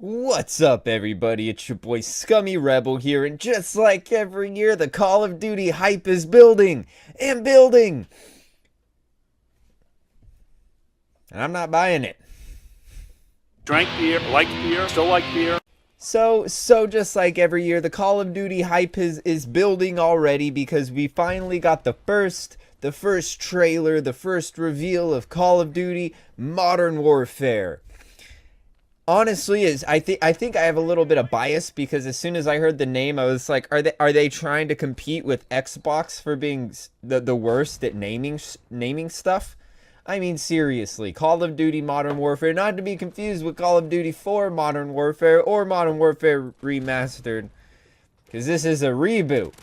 What's up, everybody? It's your boy Scummy Rebel here, and just like every year, the Call of Duty hype is building and building. And I'm not buying it. Drank beer, liked beer, still like beer. So just like every year, the Call of Duty hype is building already because we finally got the first trailer, the first reveal of Call of Duty Modern Warfare. Honestly, I think I have a little bit of bias because as soon as I heard the name, I was like, are they trying to compete with Xbox for being the worst at naming stuff? I mean, seriously, Call of Duty Modern Warfare, not to be confused with Call of Duty 4 Modern Warfare or Modern Warfare Remastered, because this is a reboot.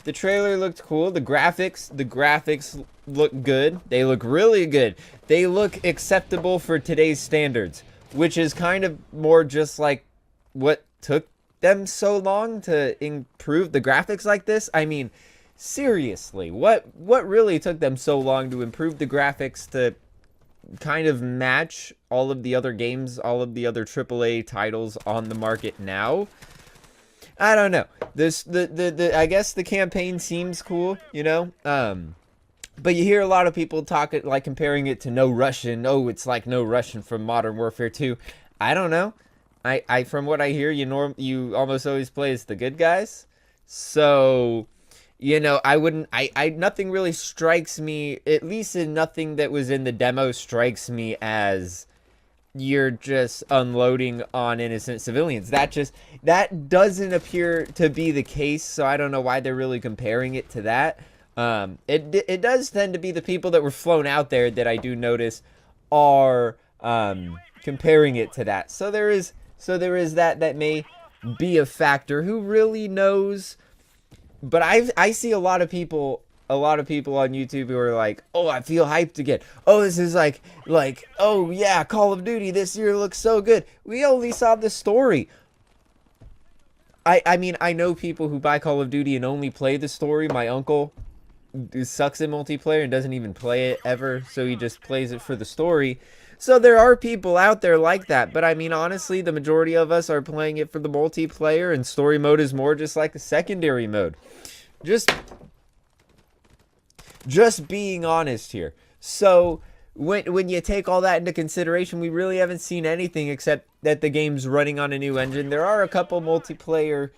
The trailer looked cool. The graphics look good. They look really good. They look acceptable for today's standards, which is kind of more just like what took them so long to improve the graphics like this. I mean, seriously, what really took them so long to improve the graphics to kind of match all of the other games, all of the other AAA titles on the market now? I don't know. I guess the campaign seems cool, you know? But you hear a lot of people talking, like comparing it to No Russian. Oh, it's like No Russian from Modern Warfare 2. I don't know. I from what I hear, you almost always play as the good guys. So, you know, nothing really strikes me, at least in nothing that was in the demo strikes me as you're just unloading on innocent civilians. That doesn't appear to be the case, so I don't know why they're really comparing it to that. It does tend to be the people that were flown out there that I do notice are comparing it to that. So there is that may be a factor. Who really knows? But I see a lot of people on YouTube who are like, oh, I feel hyped again. Oh, this is like, oh yeah, Call of Duty this year looks so good. We only saw the story. I mean, I know people who buy Call of Duty and only play the story. My uncle sucks at multiplayer and doesn't even play it ever, so he just plays it for the story. So there are people out there like that, but I mean, honestly, the majority of us are playing it for the multiplayer, and story mode is more just like a secondary mode. Just being honest here. So when you take all that into consideration, we really haven't seen anything except that the game's running on a new engine. There are a couple multiplayer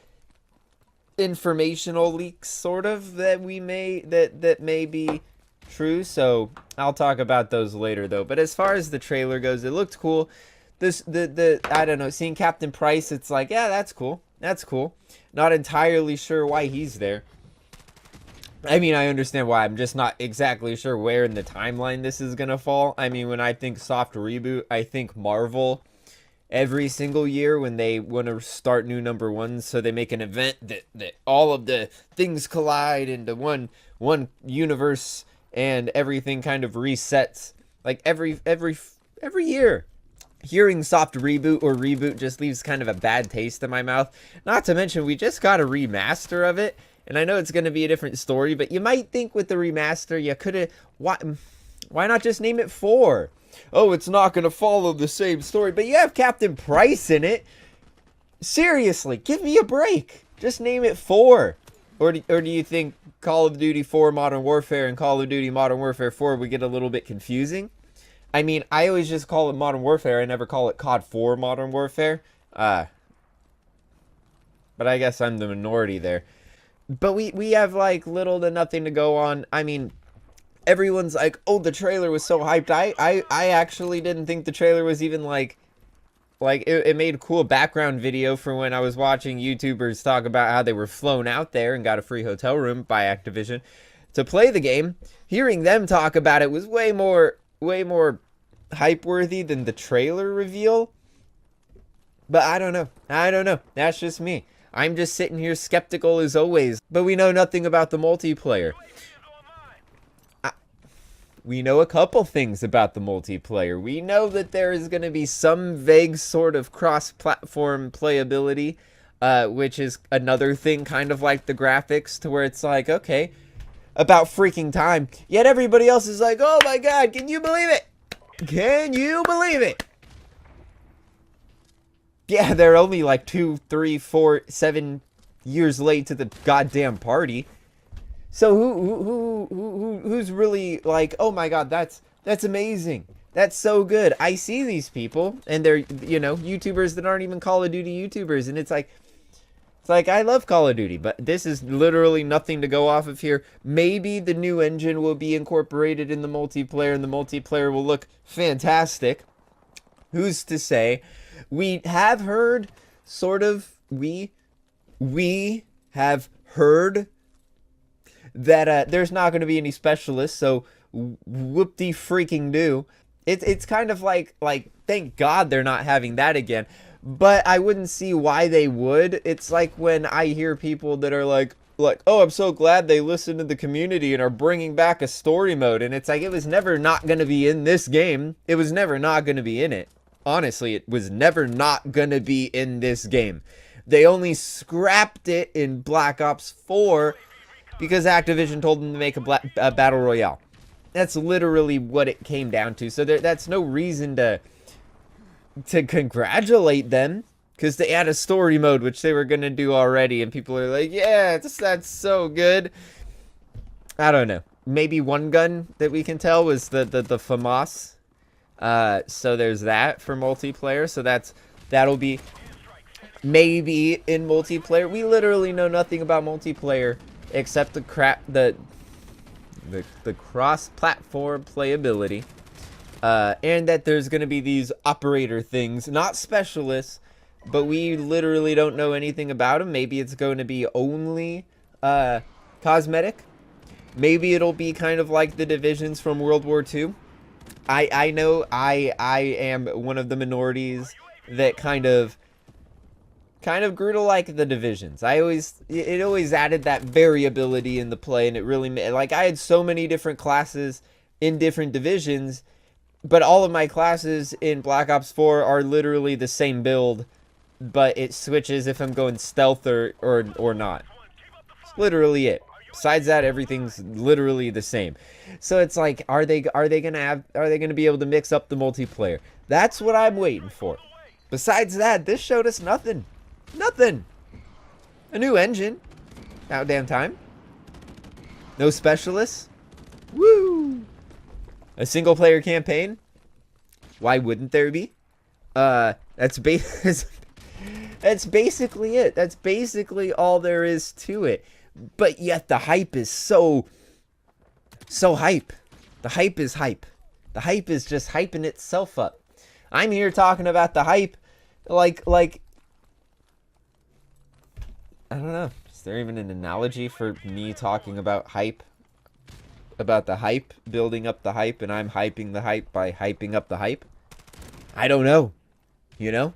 informational leaks, sort of, that may be true. So I'll talk about those later, though. But as far as the trailer goes, it looked cool. I don't know, seeing Captain Price, it's like, yeah, that's cool. That's cool. Not entirely sure why he's there. I mean, I understand why. I'm just not exactly sure where in the timeline this is gonna fall. I mean, when I think soft reboot, I think Marvel. Every single year when they want to start new number ones, so they make an event that all of the things collide into one universe and everything kind of resets. Like every year. Hearing soft reboot or reboot just leaves kind of a bad taste in my mouth. Not to mention, we just got a remaster of it. And I know it's going to be a different story, but you might think with the remaster, you could have... Why not just name it 4? Oh, it's not going to follow the same story, but you have Captain Price in it. Seriously, give me a break. Just name it 4. Or do you think Call of Duty 4 Modern Warfare and Call of Duty Modern Warfare 4 would get a little bit confusing? I mean, I always just call it Modern Warfare. I never call it COD 4 Modern Warfare. But I guess I'm the minority there. But we have, like, little to nothing to go on. I mean, everyone's like, oh, the trailer was so hyped. I actually didn't think the trailer was even, like it made a cool background video for when I was watching YouTubers talk about how they were flown out there and got a free hotel room by Activision to play the game. Hearing them talk about it was way more hype-worthy than the trailer reveal. But I don't know. That's just me. I'm just sitting here skeptical as always. But we know nothing about the multiplayer. We know a couple things about the multiplayer. We know that there is going to be some vague sort of cross-platform playability, which is another thing kind of like the graphics, to where it's like, okay, about freaking time. Yet everybody else is like, oh my god, can you believe it? Can you believe it? Yeah, they're only like 2, 3, 4, 7 years late to the goddamn party. So who's really like, oh my god, that's amazing. That's so good. I see these people, and they're, you know, YouTubers that aren't even Call of Duty YouTubers, and it's like I love Call of Duty, but this is literally nothing to go off of here. Maybe the new engine will be incorporated in the multiplayer, and the multiplayer will look fantastic. Who's to say? We have heard, sort of, we have heard that there's not going to be any specialists, so whoop-de-freaking-do. It's kind of like, thank God they're not having that again. But I wouldn't see why they would. It's like when I hear people that are like, oh, I'm so glad they listened to the community and are bringing back a story mode. And it's like, it was never not going to be in this game. It was never not going to be in it. Honestly, it was never not going to be in this game. They only scrapped it in Black Ops 4 because Activision told them to make a Battle Royale. That's literally what it came down to. So that's no reason to congratulate them, because they had a story mode, which they were going to do already, and people are like, yeah, that's so good. I don't know. Maybe one gun that we can tell was the FAMAS. So there's that for multiplayer. So that'll be maybe in multiplayer. We literally know nothing about multiplayer except the cross-platform playability. And that there's going to be these operator things, not specialists, but we literally don't know anything about them. Maybe it's going to be only cosmetic. Maybe it'll be kind of like the divisions from World War II. I know I am one of the minorities that kind of grew to like the divisions. It always added that variability in the play, and it really made, like, I had so many different classes in different divisions. But all of my classes in Black Ops 4 are literally the same build, but it switches if I'm going stealth or not. It's literally it. Besides that, everything's literally the same. So it's like, are they gonna be able to mix up the multiplayer? That's what I'm waiting for. Besides that, this showed us nothing. Nothing. A new engine. About damn time. No specialists. Woo! A single player campaign? Why wouldn't there be? That's basically it. That's basically all there is to it. But yet the hype is so hype. The hype is hype. The hype is just hyping itself up. I'm here talking about the hype like I don't know. Is there even an analogy for me talking about hype? About the hype, building up the hype, and I'm hyping the hype by hyping up the hype? I don't know. You know?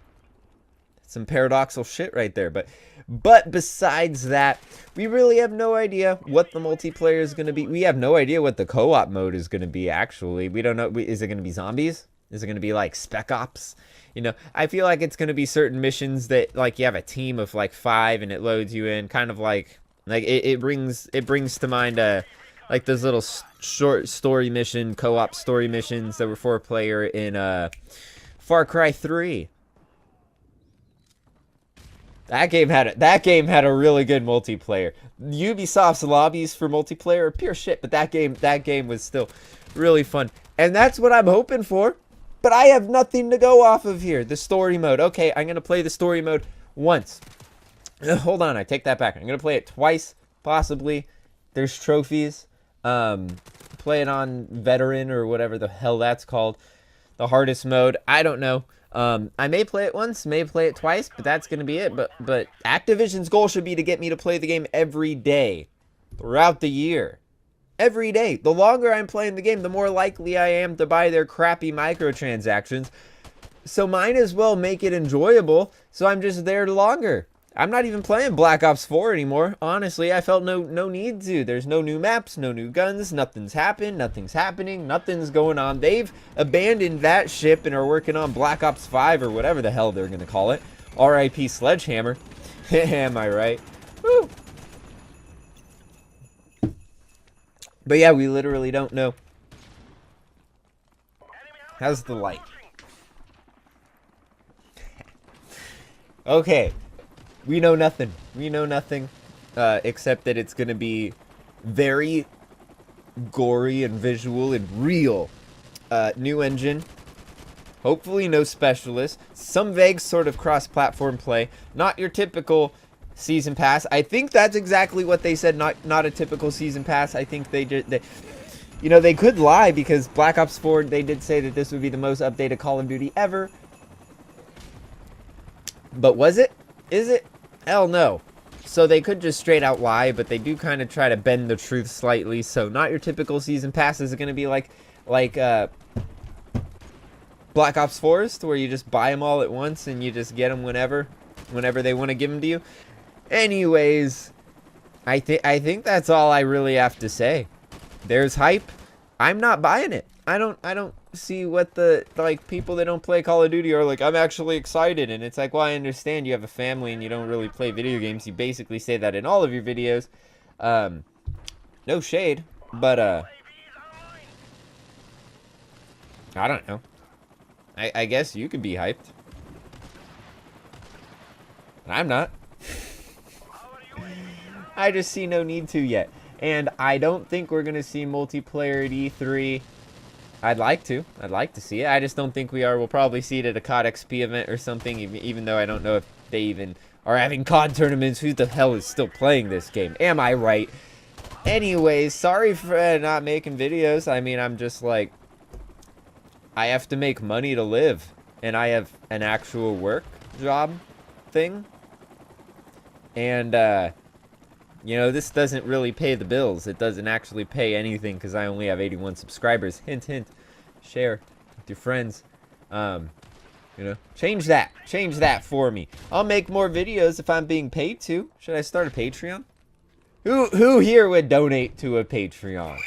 Some paradoxical shit right there. But besides that, we really have no idea what the multiplayer is going to be. We have no idea what the co-op mode is going to be, actually. We don't know. Is it going to be zombies? Is it going to be like Spec Ops? You know, I feel like it's going to be certain missions that, like, you have a team of like 5 and it loads you in, kind of like it brings to mind like those little short story mission, co-op story missions that were 4-player in Far Cry 3. That game had a really good multiplayer. Ubisoft's lobbies for multiplayer are pure shit, but that game was still really fun. And that's what I'm hoping for. But I have nothing to go off of here. The story mode. Okay, I'm going to play the story mode once. Hold on, I take that back. I'm going to play it twice, possibly. There's trophies. Play it on veteran or whatever the hell that's called. The hardest mode. I don't know. I may play it once, may play it twice, but that's going to be it. But Activision's goal should be to get me to play the game every day throughout the year. Every day. The longer I'm playing the game, the more likely I am to buy their crappy microtransactions. So might as well make it enjoyable, so I'm just there longer. I'm not even playing Black Ops 4 anymore. Honestly, I felt no need to. There's no new maps, no new guns, nothing's happened, nothing's happening, nothing's going on. They've abandoned that ship and are working on Black Ops 5 or whatever the hell they're going to call it. R.I.P. Sledgehammer. Am I right? Woo! But yeah, we literally don't know. How's the light? Okay, we know nothing. We know nothing, except that it's gonna be very gory and visual and real. New engine. Hopefully no specialists. Some vague sort of cross-platform play. Not your typical season pass. I think that's exactly what they said. Not a typical season pass. I think they did. You know, they could lie because Black Ops 4, they did say that this would be the most updated Call of Duty ever. But was it? Is it? Hell no. So they could just straight out lie, but they do kind of try to bend the truth slightly. So not your typical season passes are going to be like Black Ops 4's, where you just buy them all at once and you just get them whenever they want to give them to you. Anyways, I think that's all I really have to say. There's hype. I'm not buying it. I don't see what the, like, people that don't play Call of Duty are like, I'm actually excited. And it's like, well, I understand you have a family and you don't really play video games. You basically say that in all of your videos. No shade, but I don't know. I guess you could be hyped. I'm not. I just see no need to yet. And I don't think we're going to see multiplayer at E3. I'd like to see it. I just don't think we are. We'll probably see it at a COD XP event or something, even though I don't know if they even are having COD tournaments. Who the hell is still playing this game? Am I right? Anyways, sorry for not making videos. I mean, I'm just like, I have to make money to live. And I have an actual work job thing. And, you know, this doesn't really pay the bills. It doesn't actually pay anything because I only have 81 subscribers. Hint, hint. Share with your friends. You know, change that for me. I'll make more videos if I'm being paid to. Should I start a Patreon? Who here would donate to a Patreon?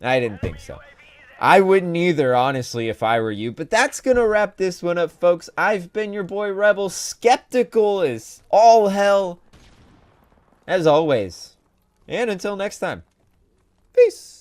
I didn't think so. I wouldn't either, honestly, if I were you. But that's going to wrap this one up, folks. I've been your boy Rebel, skeptical as all hell, as always. And until next time, peace.